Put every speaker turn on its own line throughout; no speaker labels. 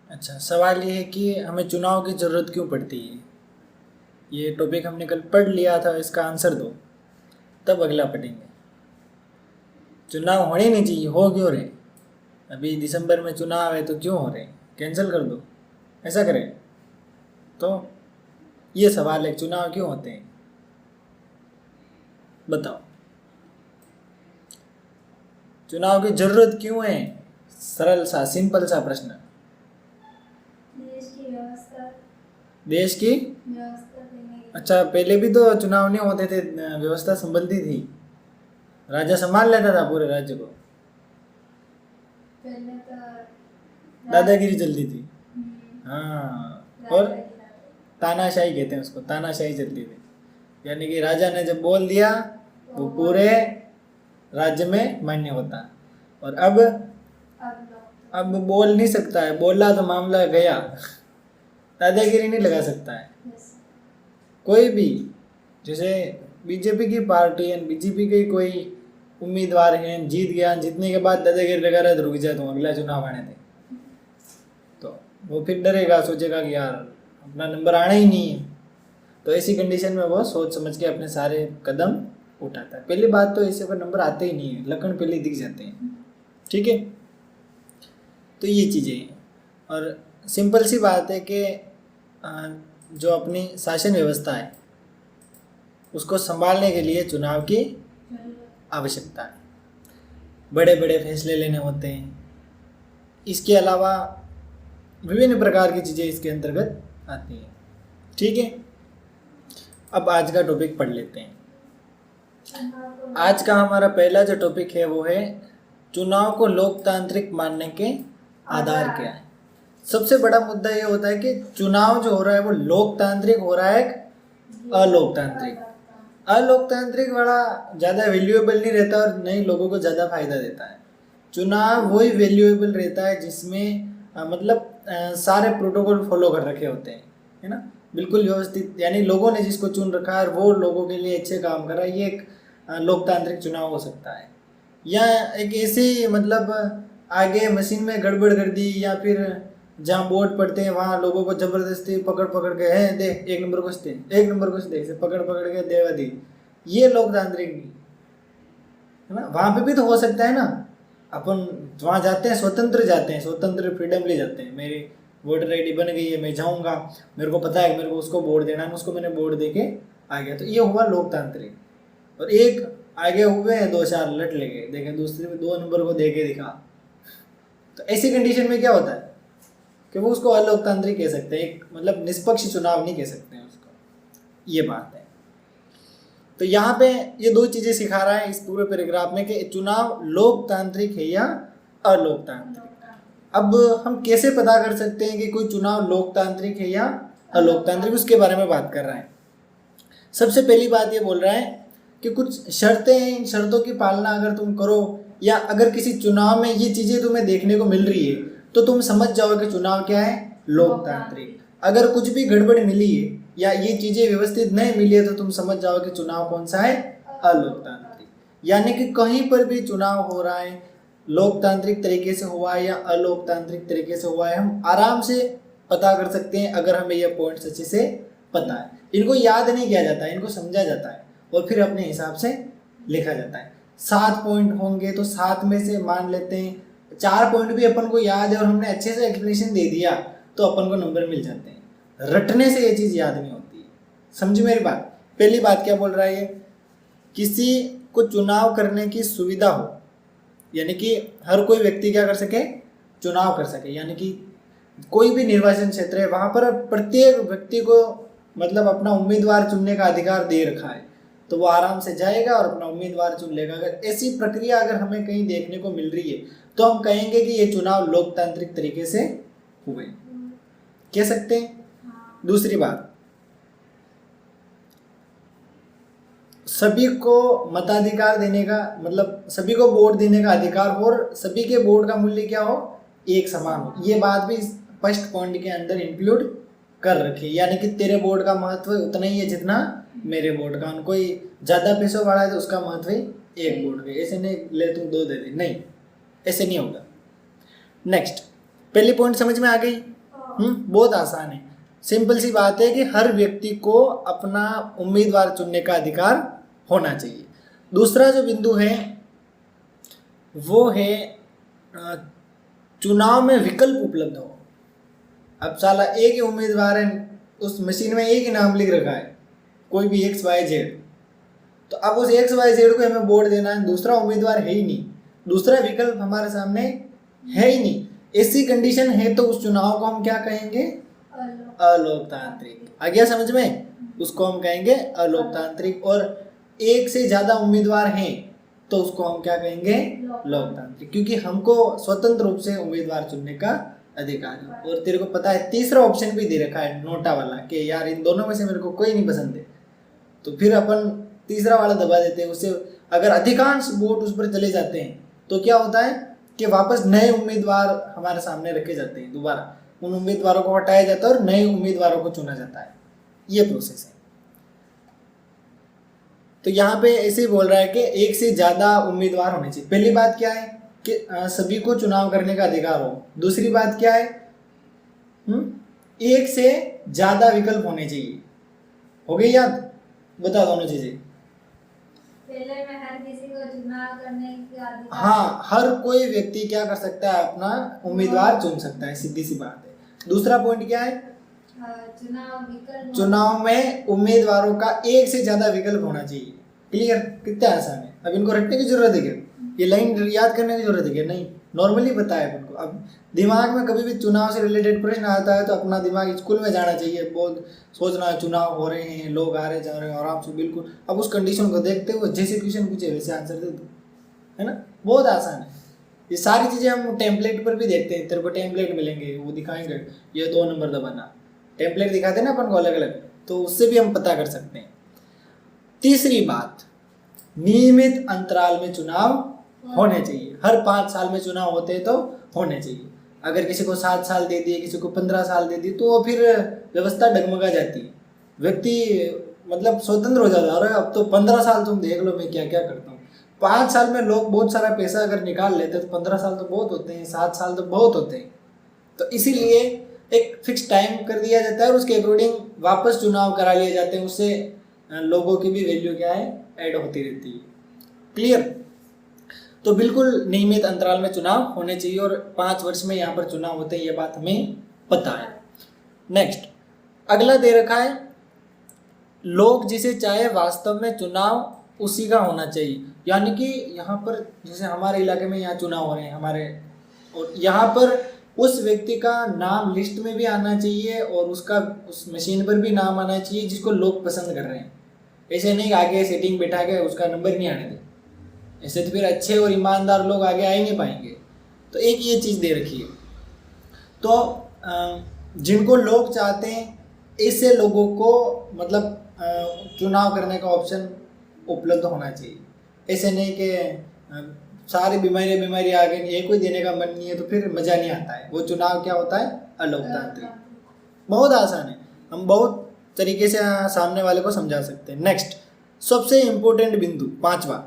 अच्छा, सवाल ये है कि हमें चुनाव की ज़रूरत क्यों पड़ती है। ये टॉपिक हमने कल पढ़ लिया था, इसका आंसर दो, तब अगला पढ़ेंगे। चुनाव होने नहीं चाहिए, हो क्यों रहे। अभी दिसंबर में चुनाव है तो क्यों हो रहे, कैंसिल कर दो, ऐसा करें। तो ये सवाल है, चुनाव क्यों होते हैं, बताओ। चुनाव की ज़रूरत क्यों है, सरल सा सिंपल सा प्रश्न।
देश की व्यवस्था
देश की अच्छा, पहले भी तो चुनाव नहीं होते थे, व्यवस्था संबंधी थी, राजा संभाल लेता था पूरे राज्य को,
पहले तो
दादागिरी चलती थी।
हम्म,
हाँ, और
राजा की
तानाशाही कहते हैं उसको, तानाशाही चलती थी। यानी कि राजा ने जब बोल दिया वो पूरे राज्य में मान्य होता। और अब बोल नहीं सकता है, बोला तो मामला गया, दादागिरी नहीं लगा सकता है कोई भी। जैसे बीजेपी की पार्टी है, बीजेपी के कोई उम्मीदवार हैं, जीत गया, जीतने के बाद दादागिरी लगा रहा है तो रुक जाए, तुम अगला चुनाव आने थे, तो वो फिर डरेगा, सोचेगा कि यार अपना नंबर आना ही नहीं है। तो ऐसी कंडीशन में वो सोच समझ के अपने सारे कदम उठाता है। पहली बात तो ऐसे पर नंबर आते ही नहीं है, लक्षण पहले दिख जाते हैं, ठीक है। तो ये चीज़ें हैं। और सिंपल सी बात है कि जो अपनी शासन व्यवस्था है उसको संभालने के लिए चुनाव की आवश्यकता है, बड़े बड़े फैसले लेने होते हैं। इसके अलावा विभिन्न प्रकार की चीज़ें इसके अंतर्गत आती हैं, ठीक है। अब आज का टॉपिक पढ़ लेते हैं। आज का हमारा पहला जो टॉपिक है वो है चुनाव को लोकतांत्रिक मानने के आधार क्या है। सबसे बड़ा मुद्दा ये होता है कि चुनाव जो हो रहा है वो लोकतांत्रिक हो रहा है अलोकतांत्रिक। अलोकतांत्रिक वाला ज़्यादा वैल्यूएबल नहीं रहता और नहीं लोगों को ज़्यादा फायदा देता है। चुनाव वही वैल्यूएबल रहता है जिसमें सारे प्रोटोकॉल फॉलो कर रखे होते हैं, है ना, बिल्कुल व्यवस्थित, यानी लोगों ने जिसको चुन रखा है और वो लोगों के लिए अच्छे काम कर रहा है, ये एक लोकतांत्रिक चुनाव हो सकता है। या एक ऐसी आगे मशीन में गड़बड़ कर दी, या फिर जहाँ बोर्ड पढ़ते हैं वहाँ लोगों को ज़बरदस्ती पकड़ पकड़ के है दे, एक नंबर कुछ दे, एक नंबर कुछ दे, ऐसे पकड़ पकड़ के देवा दी, ये लोकतांत्रिक नहीं है ना। वहाँ पे भी तो हो सकता है ना, अपन वहाँ जाते हैं, स्वतंत्र जाते हैं, स्वतंत्र फ्रीडमली जाते हैं। मेरी वोटर आईडी बन गई है, मैं जाऊँगा, मेरे को पता है कि मेरे को उसको वोट देना है, उसको मैंने वोट दे के आ गया, तो ये हुआ लोकतांत्रिक। और एक आगे हुए हैं 2-4 लट लेके देखे, दूसरे में 2 नंबर को दे के दिखा, तो ऐसी कंडीशन में क्या होता है कि वो उसको अलोकतांत्रिक कह सकते हैं, एक निष्पक्ष चुनाव नहीं कह सकते हैं उसको, ये बात है। तो यहाँ पे ये 2 चीज़ें सिखा रहा है इस पूरे पैराग्राफ में कि चुनाव लोकतांत्रिक है या अलोकतांत्रिक। अब हम कैसे पता कर सकते हैं कि कोई चुनाव लोकतांत्रिक है या अलोकतांत्रिक, उसके बारे में बात कर रहा है। सबसे पहली बात ये बोल रहा है कि कुछ शर्तें हैं, इन शर्तों की पालना अगर तुम करो, या अगर किसी चुनाव में ये चीज़ें तुम्हें देखने को मिल रही है तो तुम समझ जाओ कि चुनाव क्या है, लोकतांत्रिक। अगर कुछ भी गड़बड़ मिली है या ये चीज़ें व्यवस्थित नहीं मिली है तो तुम समझ जाओ कि चुनाव कौन सा है, अलोकतांत्रिक। यानी कि कहीं पर भी चुनाव हो रहा है, लोकतांत्रिक तरीके से हुआ है या अलोकतांत्रिक तरीके से हुआ है, हम आराम से पता कर सकते हैं अगर हमें यह पॉइंट्स अच्छे से पता है। इनको याद नहीं किया जाता है, इनको समझा जाता है और फिर अपने हिसाब से लिखा जाता है। 7 पॉइंट होंगे तो 7 में से मान लेते हैं 4 पॉइंट भी अपन को याद है और हमने अच्छे से एक्सप्लेनेशन दे दिया तो अपन को नंबर मिल जाते हैं। रटने से ये चीज़ याद नहीं होती है, समझी मेरी बात। पहली बात क्या बोल रहा है, किसी को चुनाव करने की सुविधा हो, यानी कि हर कोई व्यक्ति क्या कर सके, चुनाव कर सके। यानी कि कोई भी निर्वाचन क्षेत्र है वहाँ पर प्रत्येक व्यक्ति को अपना उम्मीदवार चुनने का अधिकार दे रखा है, तो वो आराम से जाएगा और अपना उम्मीदवार चुन लेगा। अगर ऐसी प्रक्रिया अगर हमें कहीं देखने को मिल रही है तो हम कहेंगे कि ये चुनाव लोकतांत्रिक तरीके से हुए, कह सकते हैं। दूसरी बात, सभी को मताधिकार देने का सभी को वोट देने का अधिकार हो और सभी के वोट का मूल्य क्या हो, एक समान हो। ये बात भी फर्स्ट पॉइंट के अंदर इंक्लूड कर रखी, यानी कि तेरे वोट का महत्व उतना ही है जितना मेरे वोट का। कोई ज़्यादा पैसों वाला है तो उसका महत्व ही 1 वोट का, ऐसे नहीं ले तुम 2 दे दे, नहीं, ऐसे नहीं होगा। नेक्स्ट, पहली पॉइंट समझ में आ गई। बहुत आसान है। सिंपल सी बात है कि हर व्यक्ति को अपना उम्मीदवार चुनने का अधिकार होना चाहिए। दूसरा जो बिंदु है वो है चुनाव में विकल्प उपलब्ध हो। अब साला एक ही उम्मीदवार है, उस मशीन में एक ही नाम लिख रखा है, कोई भी XYZ, तो अब उस XYZ को हमें वोट देना है, दूसरा उम्मीदवार है ही नहीं, दूसरा विकल्प हमारे सामने है ही नहीं। ऐसी कंडीशन है तो उस चुनाव को हम क्या कहेंगे? अलोकतांत्रिक। आ गया समझ में? उसको हम कहेंगे अलोकतांत्रिक। और एक से ज्यादा उम्मीदवार हैं तो उसको हम क्या कहेंगे? लोकतांत्रिक, क्योंकि हमको स्वतंत्र रूप से उम्मीदवार चुनने का अधिकार है। और तेरे को पता है तीसरा ऑप्शन भी दे रखा है नोटा वाला कि यार इन दोनों में से मेरे को कोई नहीं पसंद है, तो फिर अपन तीसरा वाला दबा देते हैं। उससे अगर अधिकांश वोट उस पर चले जाते हैं तो क्या होता है कि वापस नए उम्मीदवार हमारे सामने रखे जाते हैं, दोबारा उन उम्मीदवारों को हटाया जाता है और नए उम्मीदवारों को चुना जाता है। ये प्रोसेस है। तो यहाँ पे ऐसे ही बोल रहा है कि एक से ज्यादा उम्मीदवार होने चाहिए। पहली बात क्या है कि सभी को चुनाव करने का अधिकार हो। दूसरी बात क्या है? एक से ज्यादा विकल्प होने चाहिए। हो गई याद? बता दोनों चीजें।
पहले में हर किसी को चुनाव करने का अधिकार।
हाँ, हर कोई व्यक्ति क्या कर सकता है? अपना उम्मीदवार चुन सकता है, सीधी सी बात है। दूसरा पॉइंट क्या है? चुनाव में उम्मीदवारों का एक से ज्यादा विकल्प होना चाहिए। क्लियर? कितना आसान है। अब इनको रटने की जरूरत है क्या? ये लाइन याद करने की जरूरत है क्या? नहीं, नॉर्मली बताया है उनको। अब दिमाग में कभी भी चुनाव से रिलेटेड प्रश्न आता है तो अपना दिमाग स्कूल में जाना चाहिए, बहुत सोचना है चुनाव हो रहे हैं, लोग आ रहे जा रहे हैं, आराम से बिल्कुल अब उस कंडीशन को देखते हुए जैसे क्वेश्चन पूछे वैसे आंसर दे दो, है ना? बहुत आसान है। ये सारी चीज़ें हम टेम्पलेट पर भी देखते हैं। तेरे को टेम्पलेट मिलेंगे, वो दिखाएंगे, ये 2 नंबर दबाना, टेम्पलेट दिखाते हैं ना अपन को अलग अलग, तो उससे भी हम पता कर सकते हैं। तीसरी बात, नियमित अंतराल में चुनाव होने चाहिए। हर 5 साल में चुनाव होते हैं तो होने चाहिए। अगर किसी को 7 साल दे दिए, किसी को 15 साल दे दिए, तो वो फिर व्यवस्था डगमगा जाती है। व्यक्ति मतलब स्वतंत्र हो जाता है। अरे अब तो 15 साल तुम देख लो मैं क्या क्या करता हूँ। 5 साल में लोग बहुत सारा पैसा अगर निकाल लेते हैं तो 15 साल तो बहुत होते हैं, 7 साल तो बहुत होते हैं। तो इसीलिए एक फिक्स टाइम कर दिया जाता है और उसके अकॉर्डिंग वापस चुनाव करा लिए जाते हैं। उससे लोगों की भी वैल्यू क्या है? ऐड होती रहती है। क्लियर? तो बिल्कुल नियमित अंतराल में चुनाव होने चाहिए और 5 वर्ष में यहाँ पर चुनाव होते हैं, ये बात हमें पता है। नेक्स्ट, अगला दे रखा है, लोग जिसे चाहे वास्तव में चुनाव उसी का होना चाहिए। यानी कि यहाँ पर जैसे हमारे इलाके में यहाँ चुनाव हो रहे हैं हमारे, और यहाँ पर उस व्यक्ति का नाम लिस्ट में भी आना चाहिए और उसका उस मशीन पर भी नाम आना चाहिए जिसको लोग पसंद कर रहे हैं। ऐसे नहीं आगे सेटिंग बैठा के उसका नंबर नहीं आने दे, ऐसे तो फिर अच्छे और ईमानदार लोग आगे आ ही नहीं पाएंगे। तो एक ये चीज़ दे रखी है। तो जिनको लोग चाहते हैं ऐसे लोगों को मतलब चुनाव करने का ऑप्शन उपलब्ध होना चाहिए। ऐसे नहीं कि सारी बीमारी आ गई, एक कोई देने का मन नहीं है तो फिर मज़ा नहीं आता है। वो चुनाव क्या होता है? अलोकतांत्रिक। बहुत आसान है, हम बहुत तरीके से सामने वाले को समझा सकते हैं। नेक्स्ट, सबसे इम्पोर्टेंट बिंदु 5वां,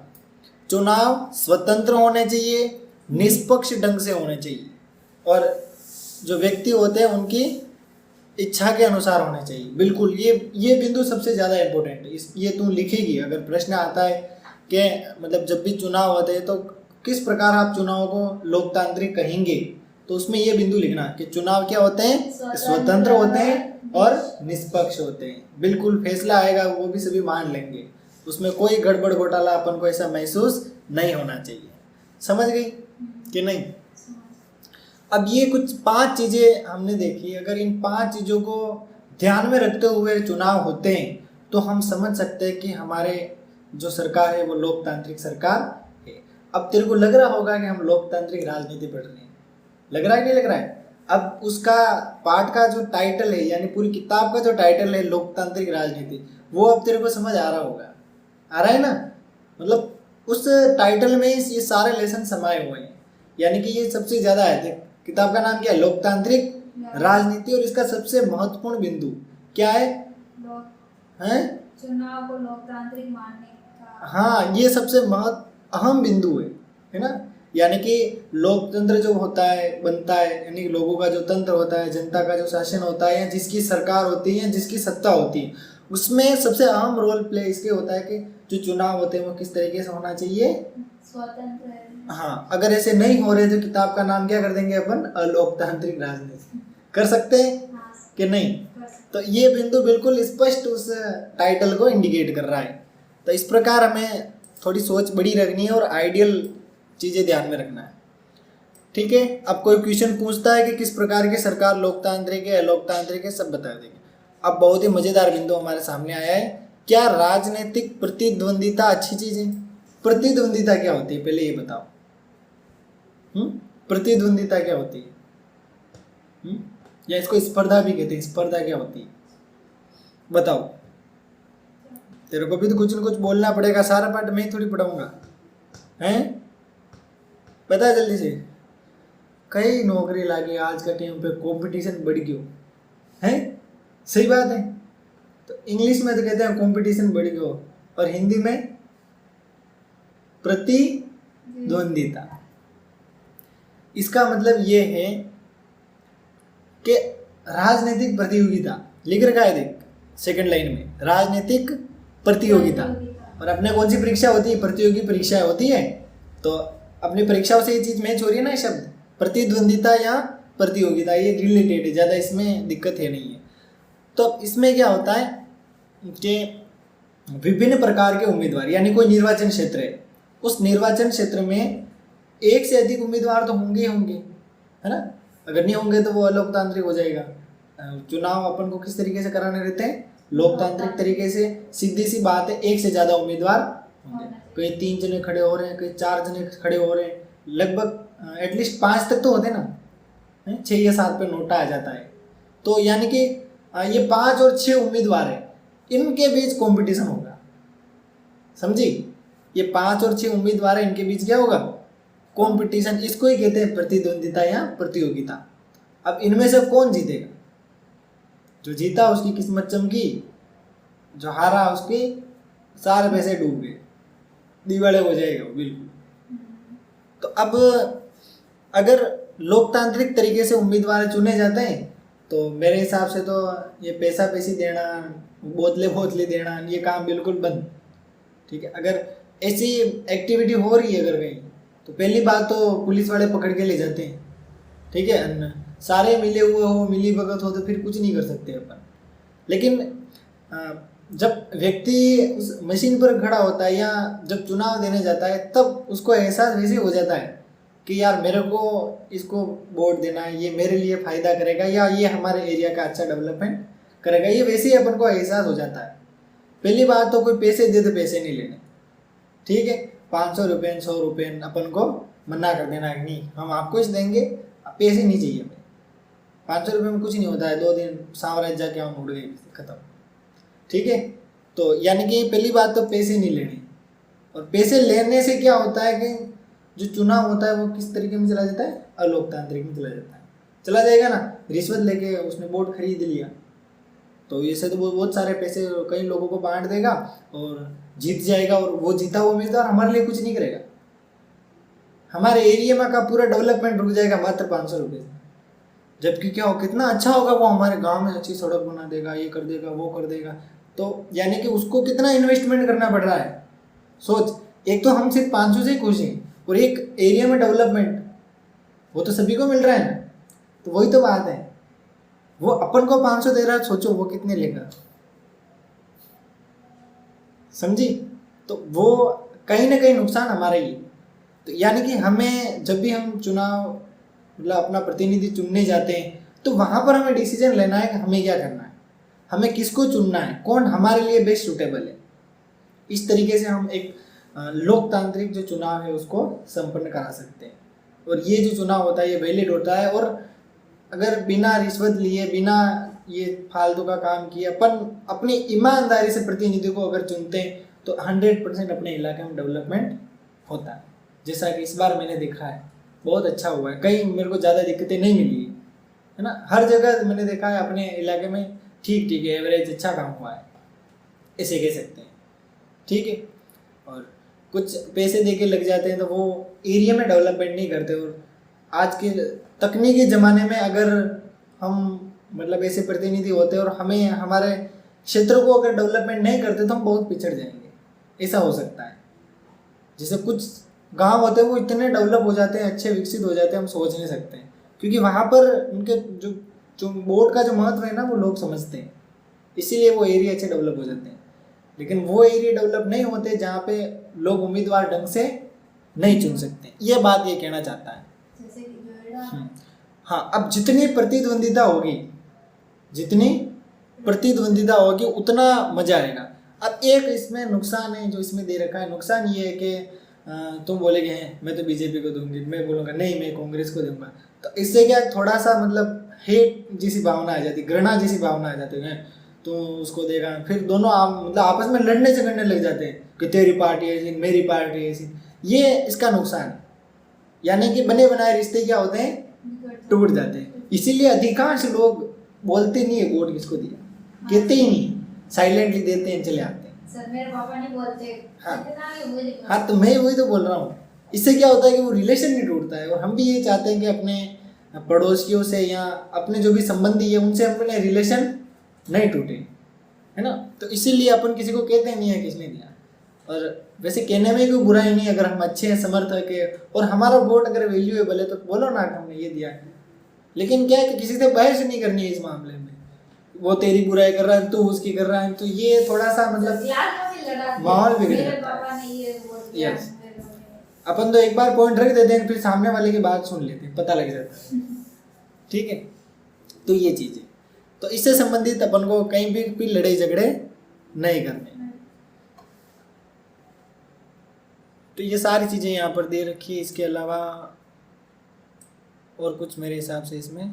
चुनाव स्वतंत्र होने चाहिए, निष्पक्ष ढंग से होने चाहिए और जो व्यक्ति होते हैं उनकी इच्छा के अनुसार होने चाहिए। बिल्कुल ये बिंदु सबसे ज़्यादा इम्पोर्टेंट है। ये तू लिखेगी अगर प्रश्न आता है कि मतलब जब भी चुनाव होते हैं तो किस प्रकार आप चुनाव को लोकतांत्रिक कहेंगे, तो उसमें ये बिंदु लिखना कि चुनाव क्या होते हैं? स्वतंत्र होते हैं और निष्पक्ष होते हैं। बिल्कुल फैसला आएगा वो भी सभी मान लेंगे, उसमें कोई गड़बड़ घोटाला अपन को ऐसा महसूस नहीं होना चाहिए। समझ गई कि नहीं? अब ये कुछ 5 चीज़ें हमने देखी। अगर इन 5 चीज़ों को ध्यान में रखते हुए चुनाव होते हैं तो हम समझ सकते हैं कि हमारे जो सरकार है वो लोकतांत्रिक सरकार है। अब तेरे को लग रहा होगा कि हम लोकतांत्रिक राजनीति पढ़ रहे हैं, लग रहा है नहीं लग रहा है? अब उसका पाठ का जो टाइटल है यानी पूरी किताब का जो टाइटल है लोकतांत्रिक राजनीति, वो अब तेरे को समझ आ रहा होगा। आ रहा है ना? मतलब उस टाइटल में ये सारे लेसन समाये हुए हैं। यानी कि ये सबसे ज़्यादा है। किताब का नाम क्या है? लोकतांत्रिक राजनीति। और इसका सबसे महत्वपूर्ण बिंदु क्या है?
चुनाव को लोकतांत्रिक मानने का।
हाँ, ये सबसे अहम बिंदु है ना? यानी कि लोकतंत्र जो होता है बनता है, यानी कि लोगों का जो तंत्र होता है, जनता का जो शासन होता है, या जिसकी सरकार होती है, जिसकी सत्ता होती है, उसमें सबसे अहम रोल प्ले इसके होता है कि जो चुनाव होते हैं वो किस तरीके से होना चाहिए।
स्वतंत्र है।
हाँ, अगर ऐसे नहीं हो रहे तो किताब का नाम क्या कर देंगे अपन, अलोकतांत्रिक राजनीति। कर सकते हैं
हाँ,
कि नहीं?
कर सकते।
तो ये बिंदु बिल्कुल स्पष्ट उस टाइटल को इंडिकेट कर रहा है। तो इस प्रकार हमें थोड़ी सोच बड़ी रखनी है और आइडियल चीज़ें ध्यान में रखना है। ठीक है, अब कोई क्वेश्चन पूछता है कि किस प्रकार की सरकार लोकतांत्रिक है, अलोकतांत्रिक है, सब बता देंगे। अब बहुत ही मज़ेदार बिंदु हमारे सामने आया है, क्या राजनीतिक प्रतिद्वंदिता अच्छी चीज़ है? प्रतिद्वंदिता क्या होती है, पहले ये बताओ। प्रतिद्वंदिता क्या होती है? या इसको स्पर्धा भी कहते हैं। स्पर्धा क्या होती है बताओ? तेरे को भी तो कुछ न कुछ बोलना पड़ेगा, सारा पाठ मैं ही थोड़ी पढ़ाऊंगा, हैं? बता जल्दी से। कई नौकरी लागे, आज का टाइम पे कंपटीशन बढ़ गयो है, सही बात है। तो इंग्लिश में तो कहते हैं कंपटीशन बढ़ गयो, और हिंदी में प्रतिद्वंदिता। इसका मतलब ये है कि राजनीतिक प्रतियोगिता, लिख रखा है देख सेकंड लाइन में, राजनीतिक प्रतियोगिता। और अपने कौन सी परीक्षा होती है? प्रतियोगी परीक्षा होती है। तो अपनी परीक्षाओं से ये चीज़ मैच हो रही है ना, शब्द प्रतिद्वंदिता या प्रतियोगिता, ये रिलेटेड है, ज़्यादा इसमें दिक्कत है नहीं है। तो इसमें क्या होता है कि विभिन्न प्रकार के उम्मीदवार, यानी कोई निर्वाचन क्षेत्र है, उस निर्वाचन क्षेत्र में एक से अधिक उम्मीदवार तो होंगे ही होंगे, है ना? अगर नहीं होंगे तो वो अलोकतांत्रिक हो जाएगा। चुनाव अपन को किस तरीके से कराने रहते हैं? लोकतांत्रिक तरीके से। सीधी सी बात है, एक से ज़्यादा उम्मीदवार होंगे। कहीं 3 जने खड़े हो रहे हैं, कहीं 4 जने खड़े हो रहे हैं, लगभग एटलीस्ट 5 तक तो होते ना, 6 या 7 पे नोटा आ जाता है। तो यानी कि ये 5 और 6 उम्मीदवार है, इनके बीच कंपटीशन होगा, समझी? ये 5 और 6 उम्मीदवार है, इनके बीच क्या होगा? कंपटीशन। इसको ही कहते हैं प्रतिद्वंदिता या प्रतियोगिता। अब इनमें से कौन जीतेगा? जो जीता उसकी किस्मत चमकी, जो हारा उसके सारे पैसे डूब गए, दिवाले हो जाएगा बिल्कुल। तो अब अगर लोकतांत्रिक तरीके से उम्मीदवार चुने जाते हैं तो मेरे हिसाब से तो ये पैसा पैसी देना, बोतले देना, ये काम बिल्कुल बंद। ठीक है, अगर ऐसी एक्टिविटी हो रही है अगर कहीं, तो पहली बात तो पुलिस वाले पकड़ के ले जाते हैं। ठीक है, सारे मिले हुए हो, मिली भगत हो, तो फिर कुछ नहीं कर सकते अपन। लेकिन जब व्यक्ति उस मशीन पर खड़ा होता है या जब चुनाव देने जाता है, तब उसको एहसास वैसे हो जाता है कि यार मेरे को इसको वोट देना है, ये मेरे लिए फ़ायदा करेगा, या ये हमारे एरिया का अच्छा डेवलपमेंट करेगा, ये वैसे ही अपन को एहसास हो जाता है। पहली बात तो कोई पैसे दे तो पैसे नहीं लेने, ठीक है? 500 रुपये 100 रुपये अपन को मना कर देना कि नहीं, हम आपको इस देंगे, पैसे नहीं चाहिए हमें। 500 रुपये में कुछ नहीं होता है, 2 दिन साम्राज्य जाके हम उड़ गए, खत्म। ठीक है, तो यानी कि पहली बात तो पैसे नहीं लेने। और पैसे लेने से क्या होता है कि जो चुनाव होता है वो किस तरीके में चला जाता है? अलोकतांत्रिक में चला जाता है। चला जाएगा ना, रिश्वत लेके उसने वोट खरीद लिया, तो ऐसे तो बहुत सारे पैसे कई लोगों को बांट देगा और जीत जाएगा, और वो जीता हुआ उम्मीदवार हमारे लिए कुछ नहीं करेगा। हमारे एरिया में का पूरा डेवलपमेंट रुक जाएगा मात्र 500 रुपये से। जबकि क्या हो, कितना अच्छा होगा वो, हमारे गांव में अच्छी सड़क बना देगा, ये कर देगा, वो कर देगा। तो यानी कि उसको कितना इन्वेस्टमेंट करना पड़ रहा है, सोच। एक तो हम सिर्फ 500 से खुश हैं, और एक एरिया में डेवलपमेंट वो तो सभी को मिल रहा है ना। तो वही तो बात है, वो अपन को 500 दे रहा है, सोचो वो कितने लेगा, समझी? तो वो कहीं ना कहीं नुकसान हमारा ही। तो यानी कि हमें जब भी हम चुनाव मतलब अपना प्रतिनिधि चुनने जाते हैं, तो वहाँ पर हमें डिसीजन लेना है कि हमें क्या करना है, हमें किसको चुनना है, कौन हमारे लिए बेस्ट सूटेबल है। इस तरीके से हम एक लोकतांत्रिक जो चुनाव है उसको संपन्न करा सकते हैं। और ये जो चुनाव होता है ये वैलिड होता है, और अगर बिना रिश्वत लिए, बिना ये फालतू का काम किए, अपन अपनी ईमानदारी से प्रतिनिधि को अगर चुनते हैं तो 100% अपने इलाके में डेवलपमेंट होता है। जैसा कि इस बार मैंने देखा है, बहुत अच्छा हुआ है। कहीं मेरे को ज़्यादा दिक्कतें नहीं मिली है ना, हर जगह मैंने देखा है अपने इलाके में ठीक है, एवरेज अच्छा काम हुआ है, ऐसे कह सकते हैं। ठीक है, और कुछ पैसे दे के लग जाते हैं तो वो एरिया में डेवलपमेंट नहीं करते। और आज के तकनीकी ज़माने में अगर हम मतलब ऐसे प्रतिनिधि होते और हमें हमारे क्षेत्र को अगर डेवलपमेंट नहीं करते तो हम बहुत पिछड़ जाएंगे, ऐसा हो सकता है। जैसे कुछ गांव होते हैं वो इतने डेवलप हो जाते हैं, अच्छे विकसित हो जाते हैं, हम सोच नहीं सकते, क्योंकि वहाँ पर उनके जो वोट का जो महत्व है ना वो लोग समझते हैं, इसीलिए वो एरिया अच्छे डेवलप हो जाते हैं। लेकिन वो एरिया डेवलप नहीं होते जहाँ पे लोग उम्मीदवार ढंग से नहीं चुन सकते। ये बात ये कहना चाहता है।
जैसे कि नोएडा।
हाँ, अब जितनी प्रतिद्वंदिता होगी उतना मजा आएगा। अब एक इसमें नुकसान है जो इसमें दे रखा है। नुकसान ये है कि तुम बोलेगे हैं मैं तो बीजेपी को दूंगी, मैं बोलूँगा नहीं मैं कांग्रेस को दूंगा, तो इससे क्या थोड़ा सा मतलब हेट जैसी भावना आ जाती, घृणा जैसी भावना आ जाती है, तो उसको देगा, फिर दोनों मतलब आपस में लड़ने झगड़ने लग जाते हैं कि तेरी पार्टी ऐसी मेरी पार्टी ऐसी। ये इसका नुकसान है, यानी कि बने बनाए रिश्ते क्या होते हैं, टूट जाते हैं। इसीलिए अधिकांश लोग बोलते नहीं है वोट किसको दिया, कहते ही नहीं, साइलेंटली देते हैं, चले आते हैं।
सर मेरे पापा नहीं बोलते।
हाँ।
इतना भी मुझे नहीं
हाँ, तो मैं वही तो बोल रहा हूँ। इससे क्या होता है कि वो रिलेशन नहीं टूटता है। और हम भी ये चाहते हैं कि अपने पड़ोसियों से या अपने जो भी संबंधी है उनसे अपने रिलेशन नहीं टूटे, है ना। तो इसीलिए अपन किसी को कहते नहीं है किसने दिया। और वैसे कहने में कोई बुराई नहीं, अगर हम अच्छे हैं, समर्थक है और हमारा वोट अगर वैल्यूएबल है तो बोलो ना हमने ये दिया है। लेकिन क्या है कि किसी से बहस नहीं करनी है इस मामले में, वो तेरी बुराई कर रहा है तू उसकी कर रहा है, तो ये थोड़ा सा मतलब माहौल बिगड़
मेरे
जाता है।
पापा ने ये बोल दिया।
Yes. अपन तो एक बार पॉइंट रख देते हैं, फिर सामने वाले की बात सुन लेते हैं, पता लग जाता है। ठीक है, तो ये चीज़ है। तो इससे संबंधित अपन को कहीं भी लड़ाई झगड़े नहीं करने। तो ये सारी चीज़ें यहाँ पर दे रखी है। इसके अलावा और कुछ मेरे हिसाब से इसमें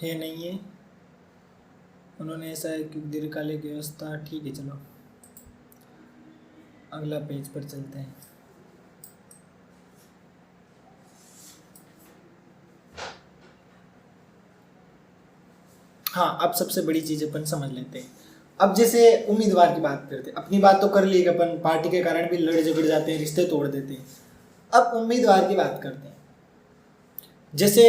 है नहीं है। उन्होंने ऐसा है कि दीर्घकालिक व्यवस्था, ठीक है, चलो अगला पेज पर चलते हैं। हाँ, अब सबसे बड़ी चीज़ अपन समझ लेते हैं। अब जैसे उम्मीदवार की बात करते हैं, अपनी बात तो कर ली कि अपन पार्टी के कारण भी लड़ झगड़ जाते हैं, रिश्ते तोड़ देते हैं। अब उम्मीदवार की बात करते हैं। जैसे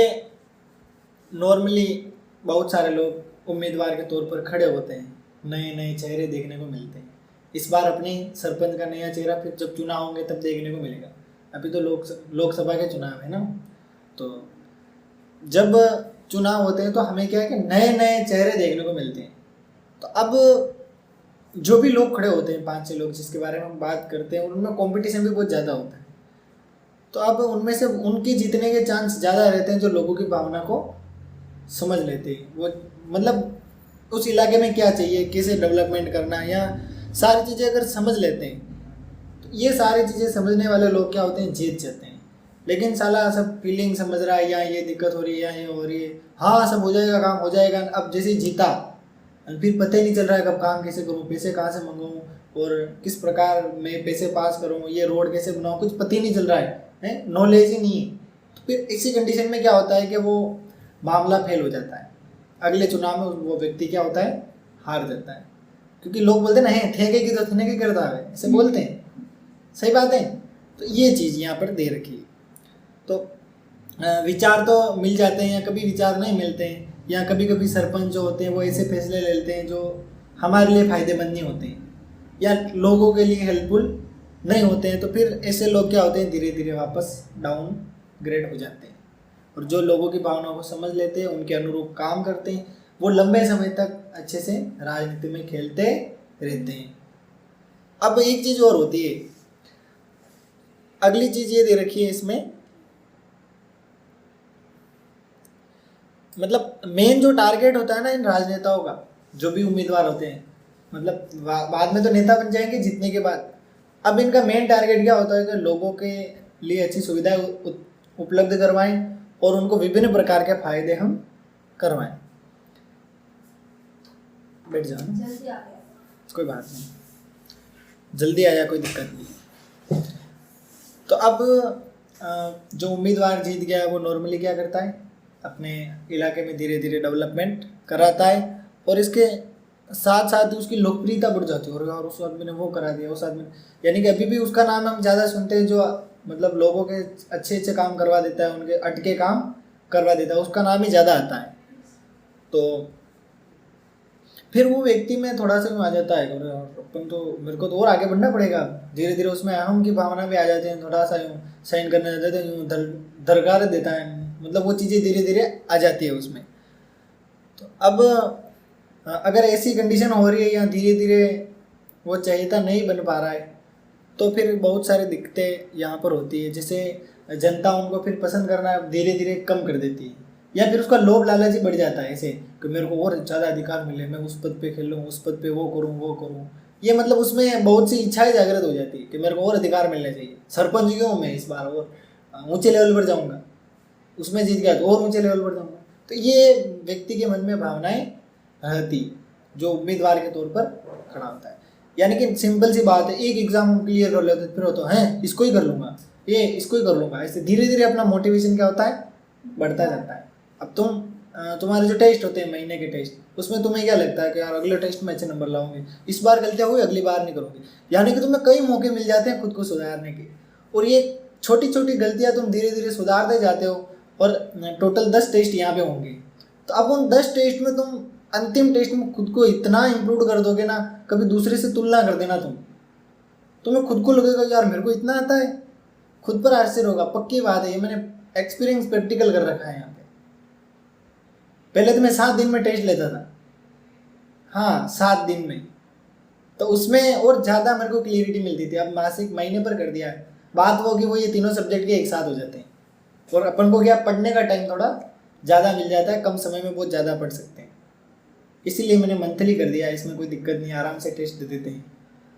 नॉर्मली बहुत सारे लोग उम्मीदवार के तौर पर खड़े होते हैं, नए नए चेहरे देखने को मिलते हैं। इस बार अपने सरपंच का नया चेहरा फिर जब चुनाव होंगे तब देखने को मिलेगा। अभी तो लोकसभा के चुनाव है ना, तो जब चुनाव होते हैं तो हमें क्या है कि नए नए चेहरे देखने को मिलते हैं। तो अब जो भी लोग खड़े होते हैं, 5-6 लोग जिसके बारे में हम बात करते हैं, उनमें कंपटीशन भी बहुत ज़्यादा होता है। तो अब उनमें से उनके जीतने के चांस ज़्यादा रहते हैं जो लोगों की भावना को समझ लेते हैं। वो मतलब उस इलाके में क्या चाहिए, कैसे डेवलपमेंट करना, या सारी चीज़ें अगर समझ लेते हैं तो ये सारी चीज़ें समझने वाले लोग क्या होते हैं, जीत जाते हैं। लेकिन साला सब फीलिंग समझ रहा है, या ये दिक्कत हो रही है, या ये हो रही है, हाँ सब हो जाएगा, काम हो जाएगा। अब जैसे जीता फिर पता ही नहीं चल रहा है कब काम कैसे करूँ, पैसे कहाँ से मंगाऊँ और किस प्रकार मैं पैसे पास करूँ, ये रोड कैसे बनाऊँ, कुछ पता ही नहीं चल रहा है, नॉलेज ही नहीं है। तो फिर इसी कंडीशन में क्या होता है कि वो मामला फेल हो जाता है। अगले चुनाव में वो व्यक्ति क्या होता है, हार जाता है। क्योंकि लोग बोलते हैं ना, ठेके की तो ठेके करता है, ऐसे बोलते हैं। सही बात है। तो ये चीज़ यहाँ पर दे रखी है। तो विचार तो मिल जाते हैं, या कभी विचार नहीं मिलते हैं, या कभी कभी सरपंच जो होते हैं वो ऐसे फैसले ले लेते हैं जो हमारे लिए फ़ायदेमंद नहीं होते हैं, या लोगों के लिए हेल्पफुल नहीं होते हैं। तो फिर ऐसे लोग क्या होते हैं, धीरे धीरे वापस डाउन ग्रेड हो जाते हैं। और जो लोगों की भावनाओं को समझ लेते हैं, उनके अनुरूप काम करते हैं, वो लंबे समय तक अच्छे से राजनीति में खेलते रहते हैं। अब एक चीज़ और होती है, अगली चीज़ ये दे रखी है इसमें, मतलब मेन जो टारगेट होता है ना इन राजनेताओं का, जो भी उम्मीदवार होते हैं, मतलब बाद में तो नेता बन जाएंगे जीतने के बाद। अब इनका मेन टारगेट क्या होता है कि लोगों के लिए अच्छी सुविधाएं उपलब्ध करवाएं और उनको विभिन्न प्रकार के फायदे हम करवाएं। बैठ जाओ,
जल्दी आ गया।
कोई बात नहीं, जल्दी आया, कोई दिक्कत नहीं। तो अब जो उम्मीदवार जीत गया है वो नॉर्मली क्या करता है, अपने इलाके में धीरे धीरे डेवलपमेंट कराता है। और इसके साथ साथ ही उसकी लोकप्रियता बढ़ जाती है, और उस आदमी ने वो करा दिया, उस आदमी ने, यानी कि अभी भी उसका नाम हम ज़्यादा सुनते हैं, जो मतलब लोगों के अच्छे अच्छे काम करवा देता है, उनके अटके काम करवा देता है, उसका नाम ही ज़्यादा आता है। तो फिर वो व्यक्ति में थोड़ा सा आ जाता है, अपन तो मेरे को तो और आगे बढ़ना पड़ेगा, धीरे धीरे उसमें अहम की भावना भी आ जाती है, थोड़ा सा यूँ साइन करने देते हैं, यूँ दरकार देता है, मतलब वो चीज़ें धीरे धीरे आ जाती है उसमें। तो अब अगर ऐसी कंडीशन हो रही है या धीरे धीरे वो चहेता नहीं बन पा रहा है, तो फिर बहुत सारी दिक्कतें यहाँ पर होती है, जैसे जनता उनको फिर पसंद करना धीरे धीरे कम कर देती है, या फिर उसका लोभ लालच ही बढ़ जाता है ऐसे कि मेरे को और ज़्यादा अधिकार मिले, मैं उस पद पे खेलूँ, उस पद पे वो करूँ, ये मतलब उसमें बहुत सी इच्छाएं जागृत हो जाती है कि मेरे को और अधिकार मिलने चाहिए, सरपंच क्यों मैं इस बार और ऊंचे लेवल पर जाऊँगा, उसमें जीत गया तो और ऊंचे लेवल पर जाऊँगा। तो ये व्यक्ति के मन में भावनाएं रहती जो उम्मीदवार के तौर पर खड़ा होता है। यानी कि सिंपल सी बात है, एक एग्जाम क्लियर कर लेते फिर हो तो हैं इसको ही कर लूँगा, ये इसको ही कर लूँगा, ऐसे धीरे धीरे अपना मोटिवेशन क्या होता है, बढ़ता जाता है। अब तुम्हारे जो टेस्ट होते हैं महीने के टेस्ट, उसमें तुम्हें क्या लगता है कि यार अगले टेस्ट में अच्छे नंबर लाऊंगी, इस बार गलतियाँ हुई अगली बार नहीं करूँगी, यानी कि तुम्हें कई मौके मिल जाते हैं खुद को सुधारने के, और ये छोटी छोटी गलतियाँ तुम धीरे धीरे सुधारते जाते हो, और टोटल 10 टेस्ट यहाँ पे होंगे। तो अब उन 10 टेस्ट में तुम अंतिम टेस्ट में खुद को इतना इम्प्रूव कर दोगे ना, कभी दूसरे से तुलना कर देना, तुम्हें खुद को लगेगा यार मेरे को इतना आता है, खुद पर आश्चर्य होगा। पक्की बात है, ये मैंने एक्सपीरियंस प्रैक्टिकल कर रखा है यहाँ पे। पहले तो मैं 7 दिन में टेस्ट लेता था, हाँ 7 दिन में, तो उसमें और ज़्यादा मेरे को क्लियरिटी मिलती थी। अब मासिक महीने पर कर दिया है, बात वो कि वो ये तीनों सब्जेक्ट के एक साथ हो जाते हैं, और अपन को क्या पढ़ने का टाइम थोड़ा ज़्यादा मिल जाता है, कम समय में बहुत ज़्यादा पढ़ सकते हैं। इसीलिए मैंने मंथली कर दिया, इसमें कोई दिक्कत नहीं, आराम से टेस्ट दे देते हैं।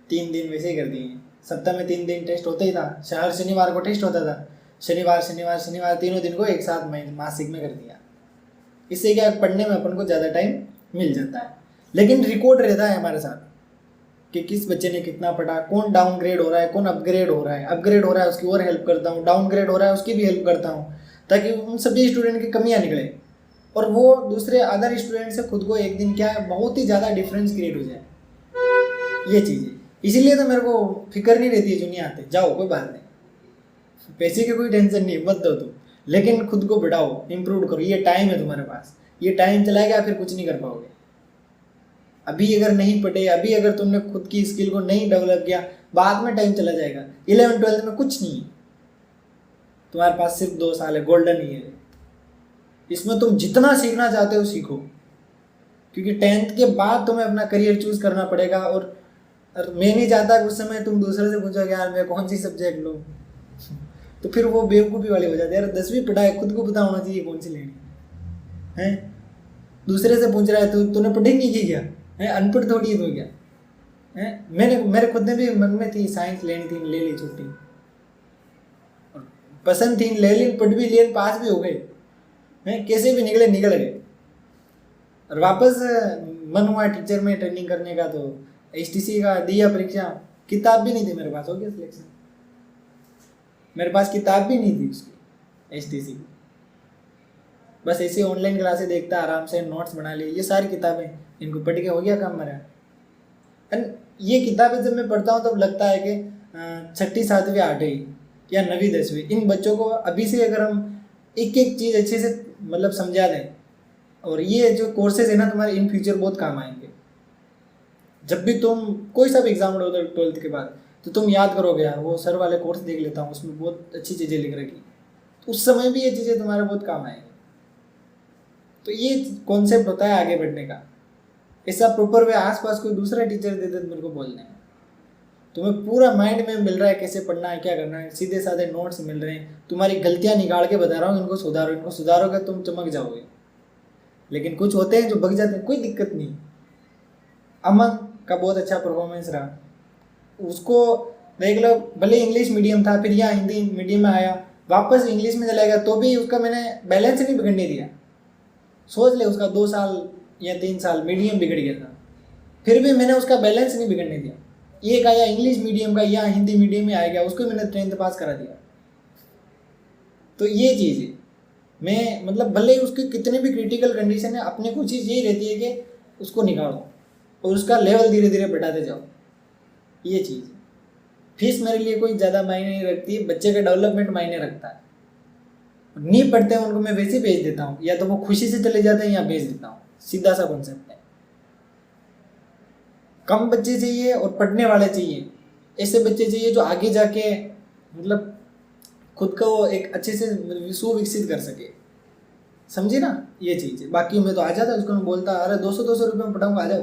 3 दिन वैसे ही कर दिए हैं, सप्ताह में 3 दिन टेस्ट होता ही था, हर शनिवार को टेस्ट होता था, शनिवार तीनों दिन को एक साथ मासिक में कर दिया। इससे क्या पढ़ने में अपन को ज़्यादा टाइम मिल जाता है, लेकिन रिकॉर्ड रहता है हमारे साथ कि किस बच्चे ने कितना पढ़ा, कौन डाउनग्रेड हो रहा है, कौन अपग्रेड हो रहा है, अपग्रेड हो रहा है उसकी और हेल्प करता हूँ, डाउनग्रेड हो रहा है उसकी भी हेल्प करता हूँ, ताकि उन सभी स्टूडेंट की कमियाँ निकले और वो दूसरे अदर स्टूडेंट से खुद को एक दिन क्या है बहुत ही ज़्यादा डिफरेंस क्रिएट हो जाए, ये चीज़ें। इसीलिए तो मेरे को फिक्र नहीं रहती है, जो नहीं आते जाओ कोई बात नहीं, पैसे की कोई टेंशन नहीं, मत दो तुम, लेकिन खुद को बढ़ाओ, इम्प्रूव करो, ये टाइम है तुम्हारे पास, ये टाइम चला गया फिर कुछ नहीं कर पाओगे। अभी अगर नहीं पढ़े, अभी अगर तुमने खुद की स्किल को नहीं डेवलप किया, बाद में टाइम चला जाएगा। 11th-12th में कुछ नहीं है, तुम्हारे पास सिर्फ 2 साल है, गोल्डन ईयर, इसमें तुम जितना सीखना चाहते हो सीखो, क्योंकि 10th के बाद तुम्हें अपना करियर चूज करना पड़ेगा। और मैं नहीं चाहता कि उस समय तुम दूसरे से पूछो यार मैं कौन सी सब्जेक्ट लूँ तो फिर वो बेवकूफ़ी वाली हो जाती है। यार 10वीं पढ़ाई खुद को पता होना चाहिए कौन सी लेनी है, दूसरे से पूछ रहा है तो तूने पढ़ी नहीं की क्या है, अनपढ़ थोड़ी है तो क्या है। मेरे खुद ने भी मन में थी साइंस लेनी थी, ले ली छुट्टी, पसंद थी ले ली, पढ़ भी लिए, पास भी हो गए हैं, कैसे भी निकल गए। और वापस मन हुआ टीचर में ट्रेनिंग करने का, तो HTC का दिया परीक्षा, किताब भी नहीं थी मेरे पास, हो गया सिलेक्शन। मेरे पास किताब भी नहीं थी उसकी HTC की, बस ऐसे ऑनलाइन क्लासेस देखता, आराम से नोट्स बना लिए, ये सारी किताबें इनको पढ़ के हो गया काम मेरा। एंड ये किताबें जब मैं पढ़ता हूँ तब लगता है कि 6ठी 7वीं 8वीं या 9वीं 10वीं इन बच्चों को अभी से अगर हम एक एक चीज़ अच्छे से मतलब समझा दें, और ये जो कोर्सेज है ना तुम्हारे इन फ्यूचर बहुत काम आएंगे। जब भी तुम कोई सा भी एग्जाम लो 12th के बाद, तो तुम याद करोगे यार वो सर वाले कोर्स देख लेता हूँ, उसमें बहुत अच्छी चीज़ें लिख रखी, तो उस समय भी ये चीज़ें तुम्हारे बहुत काम आएंगी। तो ये कॉन्सेप्ट होता है आगे बढ़ने का। ऐसा प्रॉपर वे आसपास कोई दूसरा टीचर दे दे तो मेरे को बोलने हैं, तुम्हें पूरा माइंड में मिल रहा है कैसे पढ़ना है, क्या करना है, सीधे साधे नोट्स मिल रहे हैं, तुम्हारी गलतियाँ निकाल के बता रहा हूँ, इनको सुधारो, इनको सुधारोगे तुम चमक जाओगे। लेकिन कुछ होते हैं जो भग जाते हैं, कोई दिक्कत नहीं। अमन का बहुत अच्छा परफॉर्मेंस रहा, उसको देख लो, भले इंग्लिश मीडियम था, फिर यहाँ हिंदी मीडियम में आया, वापस इंग्लिश में चला गया, तो भी उसका मैंने बैलेंस नहीं बिगड़ने दिया। सोच ले उसका 2 साल या 3 साल मीडियम बिगड़ गया था, फिर भी मैंने उसका बैलेंस नहीं बिगड़ने दिया। एक आया इंग्लिश मीडियम का, यहाँ हिंदी मीडियम में आ गया, उसको मैंने 10th पास करा दिया। तो ये चीज़ है, मैं मतलब भले ही उसकी कितनी भी क्रिटिकल कंडीशन है, अपनी कोशिश यही रहती है कि उसको निकालो, और उसका लेवल धीरे धीरे बढ़ाते जाओ, ये चीज़ है। फीस मेरे लिए कोई ज़्यादा मायने नहीं रखती है, बच्चे का डेवलपमेंट मायने रखता है। नहीं पढ़ते हैं उनको मैं वैसे भेज देता हूँ, या तो वो खुशी से चले जाते हैं या भेज देता हूँ, सीधा सा कॉन्सेप्ट है। कम बच्चे चाहिए और पढ़ने वाले चाहिए, ऐसे बच्चे चाहिए जो आगे जाके मतलब खुद को एक अच्छे से सुविकसित कर सके, समझे ना, ये चीज़ है। बाकी मैं तो आ जाता उसको, मैं बोलता अरे 200 रुपये में पढ़ाऊँगा, आ जाओ।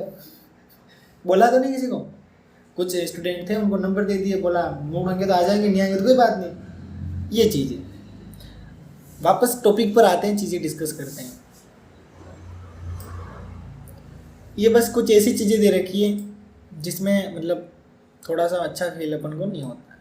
बोला तो नहीं किसी को, कुछ स्टूडेंट थे उनको नंबर दे दिए, बोला मुँह मांगे तो आ जाएंगे, नहीं आएंगे तो कोई बात नहीं, ये चीज़ है। वापस टॉपिक पर आते हैं, चीज़ें डिस्कस करते हैं। ये बस कुछ ऐसी चीज़ें दे रखी है जिसमें मतलब थोड़ा सा अच्छा फील अपन को नहीं होता।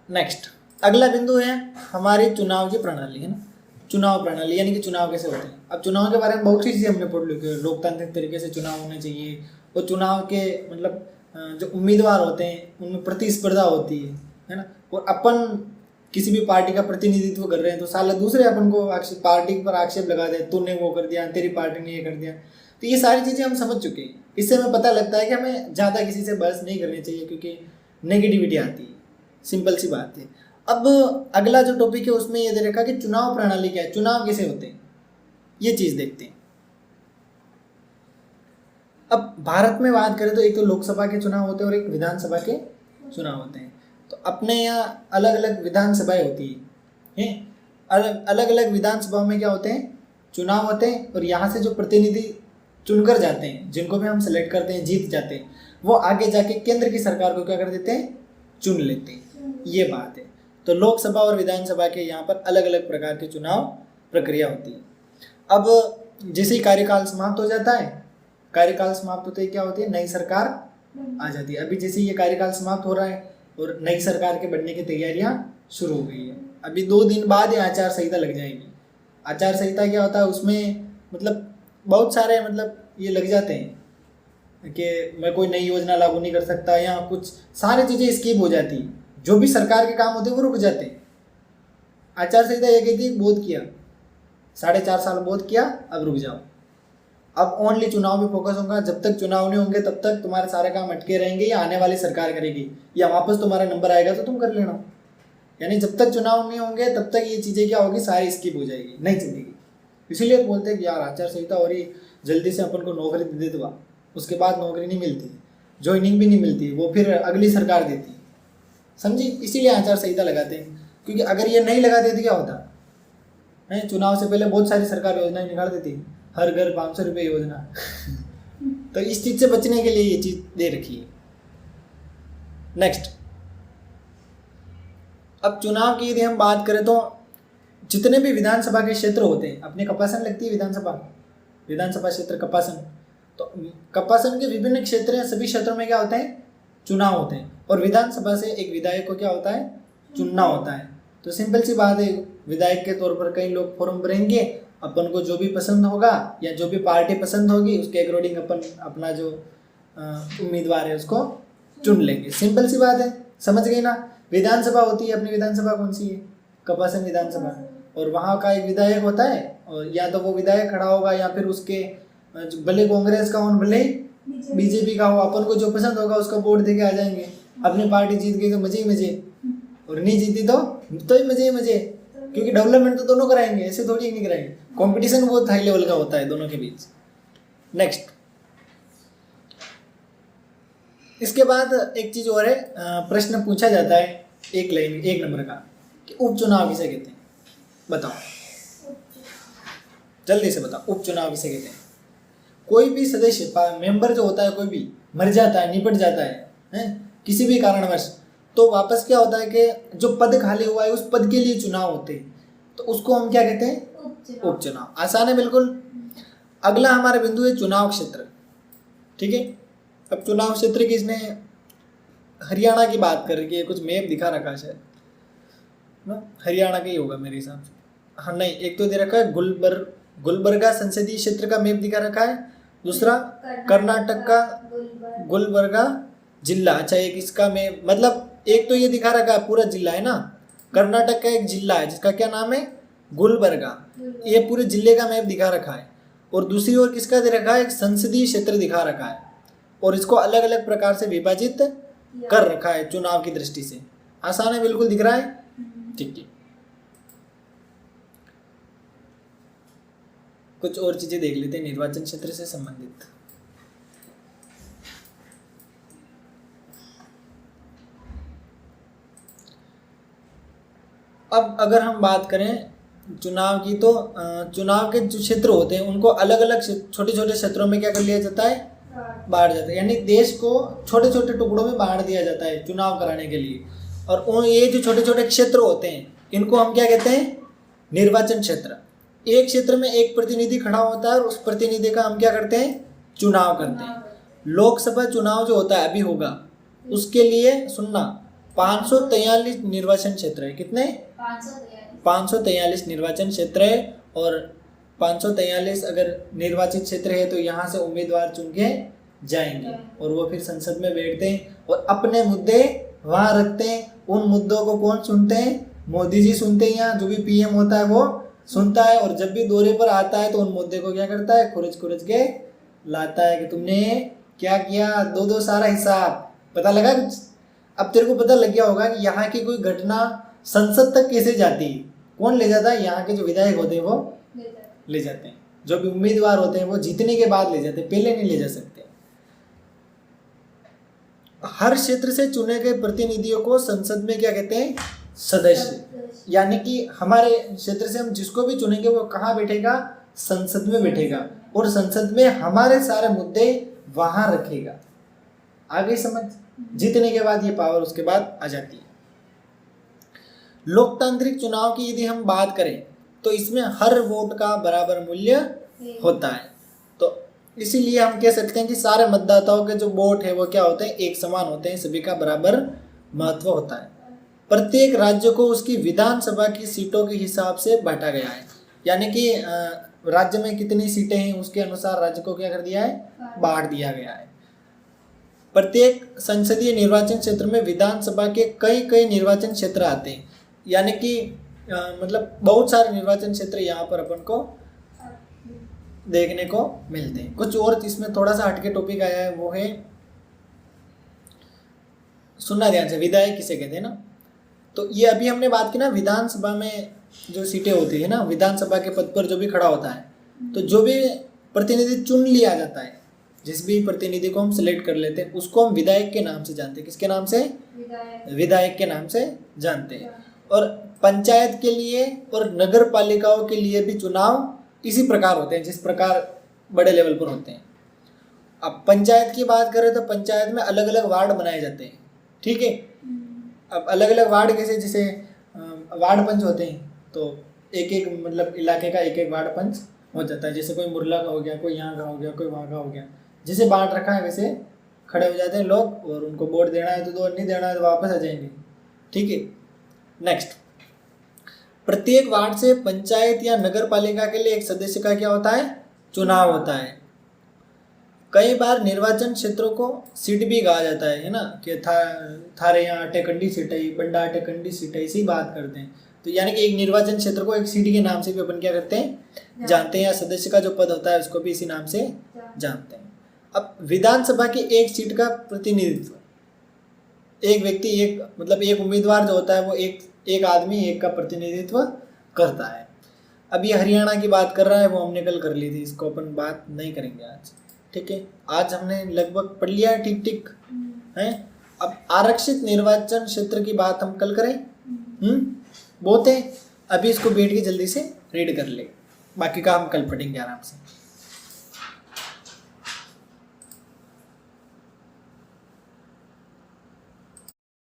नेक्स्ट अगला बिंदु है हमारी चुनाव की प्रणाली, है ना। चुनाव प्रणाली यानी कि चुनाव कैसे होते हैं। अब चुनाव के बारे में बहुत सी चीज़ें हमने पढ़ ली कि लोकतांत्रिक तरीके से चुनाव होने चाहिए, और चुनाव के मतलब जो उम्मीदवार होते हैं उनमें प्रतिस्पर्धा होती है ना। और अपन किसी भी पार्टी का प्रतिनिधित्व कर रहे हैं तो साला दूसरे अपन को पार्टी पर आक्षेप लगा दे, तूने वो कर दिया, तेरी पार्टी ने ये कर दिया। तो ये सारी चीज़ें हम समझ चुके हैं, इससे हमें पता लगता है कि हमें ज़्यादा किसी से बहस नहीं करनी चाहिए क्योंकि नेगेटिविटी आती है, सिंपल सी बात है। अब अगला जो टॉपिक है उसमें ये दे रखा कि चुनाव प्रणाली क्या है, चुनाव कैसे होते हैं, ये चीज़ देखते हैं। अब भारत में बात करें तो एक तो लोकसभा के चुनाव होते हैं और एक विधानसभा के चुनाव होते हैं। तो अपने यहाँ अलग अलग विधानसभाएं होती हैं, अलग अलग विधानसभाओं में क्या होते हैं, चुनाव होते हैं, और यहाँ से जो प्रतिनिधि चुनकर जाते हैं, जिनको भी हम सेलेक्ट करते हैं, जीत जाते हैं, वो आगे जाके केंद्र की सरकार को क्या कर देते हैं, चुन लेते हैं, ये बात है। तो लोकसभा और विधानसभा के यहाँ पर अलग अलग प्रकार की चुनाव प्रक्रिया होती है। अब जैसे ही कार्यकाल समाप्त हो जाता है, कार्यकाल समाप्त होते ही क्या होती है, नई सरकार आ जाती है। अभी जैसे ये कार्यकाल समाप्त हो रहा है और नई सरकार के बनने की तैयारियां शुरू हो गई है। अभी 2 दिन बाद ही आचार संहिता लग जाएगी। आचार संहिता क्या होता है, उसमें मतलब बहुत सारे मतलब ये लग जाते हैं कि मैं कोई नई योजना लागू नहीं कर सकता, या कुछ सारी चीज़ें स्किप हो जाती हैं, जो भी सरकार के काम होते हैं वो रुक जाते हैं। आचार संहिता ये कहती है बोध किया, 4.5 साल बोध किया, अब रुक जाओ, अब ओनली चुनाव पे फोकस होगा। जब तक चुनाव नहीं होंगे तब तक तुम्हारे सारे काम अटके रहेंगे, या आने वाली सरकार करेगी, या वापस तुम्हारा नंबर आएगा तो तुम कर लेना। यानी जब तक चुनाव नहीं होंगे तब तक ये चीज़ें क्या होगी, सारी स्किप हो जाएगी, नहीं चलेगी। इसीलिए बोलते हैं कि यार आचार संहिता हो रही, जल्दी से अपन को नौकरी दे दो, उसके बाद नौकरी नहीं मिलती, ज्वाइनिंग भी नहीं मिलती, वो फिर अगली सरकार देती, समझी। इसीलिए आचार संहिता लगाते हैं, क्योंकि अगर ये नहीं लगाते तो क्या होता है, चुनाव से पहले बहुत सारी सरकार योजनाएं निकाल देती, हर घर 500 रुपये योजना तो इस चीज़ से बचने के लिए ये चीज़ दे रखी है। नेक्स्ट, अब चुनाव की यदि हम बात करें तो जितने भी विधानसभा के क्षेत्र होते हैं, अपने कपासन लगती है विधानसभा क्षेत्र कपासन, तो कपासन के विभिन्न क्षेत्र हैं, सभी क्षेत्रों में क्या होते हैं, चुनाव होते हैं, और विधानसभा से एक विधायक को क्या होता है, चुनना होता है। तो सिंपल सी बात है, विधायक के तौर पर कई लोग फॉर्म भरेंगे, अपन को जो भी पसंद होगा या जो भी पार्टी पसंद होगी उसके अकॉर्डिंग अपन अपना जो उम्मीदवार है उसको चुन लेंगे। सिंपल सी बात है, समझ गई ना। विधानसभा होती है, अपनी विधानसभा कौन सी है, कपासन विधानसभा, और वहाँ का एक विधायक होता है, और या तो वो विधायक खड़ा होगा या फिर उसके भले कांग्रेस का हो भले बीजेपी का हो, अपन को जो पसंद होगा उसका वोट दे के आ जाएंगे। अपनी पार्टी जीत गई तो मजे ही मजे, और नहीं जीती तो ही मजे ही मजे, क्योंकि डेवलपमेंट तो दोनों कराएंगे, ऐसे थोड़ी नहीं कराएंगे। कंपटीशन बहुत हाई लेवल का होता है दोनों के बीच। नेक्स्ट, इसके बाद एक चीज और है, प्रश्न पूछा जाता है 1 नंबर का कि उपचुनाव किसे कहते हैं, बताओ जल्दी से बताओ, उपचुनाव किसे कहते हैं। कोई भी सदस्य मेंबर जो होता है, कोई भी मर जाता है, निपट जाता है किसी भी कारणवश, तो वापस क्या होता है कि जो पद खाली हुआ है उस पद के लिए चुनाव होते हैं, तो उसको हम क्या कहते हैं, उपचुनाव। आसान है बिल्कुल। अगला हमारा बिंदु है चुनाव क्षेत्र, ठीक है। अब चुनाव क्षेत्र की इसने हरियाणा की बात कर रही है, कुछ मैप दिखा रखा है ना, हरियाणा का ही होगा मेरे हिसाब से। हाँ नहीं, एक तो दे रखा है गुलबर्गा संसदीय क्षेत्र का मैप दिखा रखा है, दूसरा कर्नाटक का गुलबर्गा जिला। अच्छा, एक इसका मैप, मतलब एक तो ये दिखा रखा है पूरा जिला है ना, कर्नाटक का एक जिला है जिसका क्या नाम है, गुलबर्गा, ये पूरे जिले का मैप दिखा रखा है। और दूसरी ओर किसका दे रखा है, एक संसदीय क्षेत्र दिखा रखा है और इसको अलग अलग प्रकार से विभाजित कर रखा है चुनाव की दृष्टि से। आसान है, बिल्कुल दिख रहा है, ठीक है। कुछ और चीजें देख लेते हैं निर्वाचन क्षेत्र से संबंधित। अब अगर हम बात करें चुनाव की, तो चुनाव के जो क्षेत्र होते हैं उनको अलग अलग छोटे छोटे क्षेत्रों में क्या कर लिया जाता है, बांट जाता है। यानी देश को छोटे छोटे टुकड़ों में बांट दिया जाता है चुनाव कराने के लिए। और ये जो छोटे छोटे क्षेत्र होते हैं इनको हम क्या कहते हैं, निर्वाचन क्षेत्र। एक क्षेत्र में एक प्रतिनिधि खड़ा होता है और उस प्रतिनिधि का हम क्या करते हैं, चुनाव करते हैं। लोकसभा चुनाव जो होता है अभी होगा, उसके लिए सुनना 543 निर्वाचन क्षेत्र है। कितने, 543 निर्वाचन क्षेत्र है। और 543 अगर निर्वाचित क्षेत्र है तो यहाँ से उम्मीदवार चुन के जाएंगे और वो फिर संसद में बैठते हैं और अपने मुद्दे वहाँ रखते हैं। उन मुद्दों को कौन सुनते हैं, मोदी जी सुनते हैं, यहाँ जो भी पीएम होता है वो सुनता है। और जब भी दौरे पर आता है तो उन मुद्दे को क्या करता है, खुरच खुरच के लाता है कि तुमने क्या किया, दो सारा हिसाब। पता लगा कुछ? अब तेरे को पता लग गया होगा कि यहाँ की कोई घटना संसद तक कैसे जाती है, कौन ले जाता है, यहाँ के जो विधायक होते हैं वो ले जाते हैं। जो भी उम्मीदवार होते हैं वो जीतने के बाद ले जाते हैं, पहले नहीं ले जा सकते। हर क्षेत्र से चुने गए प्रतिनिधियों को संसद में क्या कहते हैं, सदस्य। यानी कि हमारे क्षेत्र से हम जिसको भी चुनेंगे वो कहाँ बैठेगा, संसद में बैठेगा और संसद में हमारे सारे मुद्दे वहां रखेगा। आगे समझ, जीतने के बाद ये पावर उसके बाद आ जाती है। लोकतांत्रिक चुनाव की यदि हम बात करें तो इसमें हर वोट का बराबर मूल्य होता है। तो इसीलिए हम कह सकते हैं कि सारे मतदाताओं के जो वोट है वो क्या होते हैं, एक समान होते हैं, सभी का बराबर महत्व होता है। प्रत्येक राज्य को उसकी विधानसभा की सीटों के हिसाब से बांटा गया है। यानी कि राज्य में कितनी सीटें हैं उसके अनुसार राज्य को क्या कर दिया है, बांट दिया गया है। प्रत्येक संसदीय निर्वाचन क्षेत्र में विधानसभा के कई कई निर्वाचन क्षेत्र आते हैं। यानी कि मतलब बहुत सारे निर्वाचन क्षेत्र यहाँ पर अपन को देखने को मिलते हैं। कुछ और इसमें थोड़ा सा हटके टॉपिक आया है, वो है, सुनना ध्यान से, विधायक किसे कहते हैं ना। तो ये अभी हमने बात की ना, विधानसभा में जो सीटें होती है ना, विधानसभा के पद पर जो भी खड़ा होता है, तो जो भी प्रतिनिधि चुन लिया जाता है, जिस भी प्रतिनिधि को हम सिलेक्ट कर लेते हैं उसको हम विधायक के नाम से जानते हैं। किसके नाम से, विधायक के नाम से जानते हैं। और पंचायत के लिए और नगर पालिकाओं के लिए भी चुनाव इसी प्रकार होते हैं जिस प्रकार बड़े लेवल पर होते हैं। अब पंचायत की बात करें तो पंचायत में अलग अलग वार्ड बनाए जाते हैं, ठीक है। अब अलग अलग वार्ड कैसे, जैसे वार्ड पंच होते हैं, तो एक एक मतलब इलाके का एक एक वार्ड पंच हो जाता है। जैसे कोई मुरला का हो गया, कोई यहाँ का हो गया, कोई वहाँ का हो गया, जैसे बांट रखा है वैसे खड़े हो जाते हैं लोग, और उनको वोट देना है तो दो, नहीं देना है तो वापस आ जाएंगे, ठीक है। नेक्स्ट, प्रत्येक वार्ड से पंचायत या नगर पालिका के लिए एक सदस्य का क्या होता है, चुनाव होता है। कई बार निर्वाचन क्षेत्रों को सीट भी कहा जाता है ना, कि थारे यहाँ अटेकंडी सीट है, बंडा अटेकंडी सीट है, इसी बात करते हैं। तो यानी कि एक निर्वाचन क्षेत्र को एक सीट के नाम से भी अपन क्या करते हैं, जानते हैं, या सदस्य का जो पद होता है उसको भी इसी नाम से जानते हैं। अब विधानसभा की एक सीट का प्रतिनिधित्व एक व्यक्ति, एक मतलब एक उम्मीदवार जो होता है वो एक आदमी एक का प्रतिनिधित्व करता है। अब ये हरियाणा की बात कर रहा है, वो हमने कल कर ली थी, इसको अपन बात नहीं करेंगे आज, ठीक है। आज हमने लगभग पढ़ लिया है, ठीक ठीक है। अब आरक्षित निर्वाचन क्षेत्र की बात हम कल करें, बहुत है। अभी इसको बैठ के जल्दी से रीड कर ले, बाकी का हम कल पढ़ेंगे आराम से।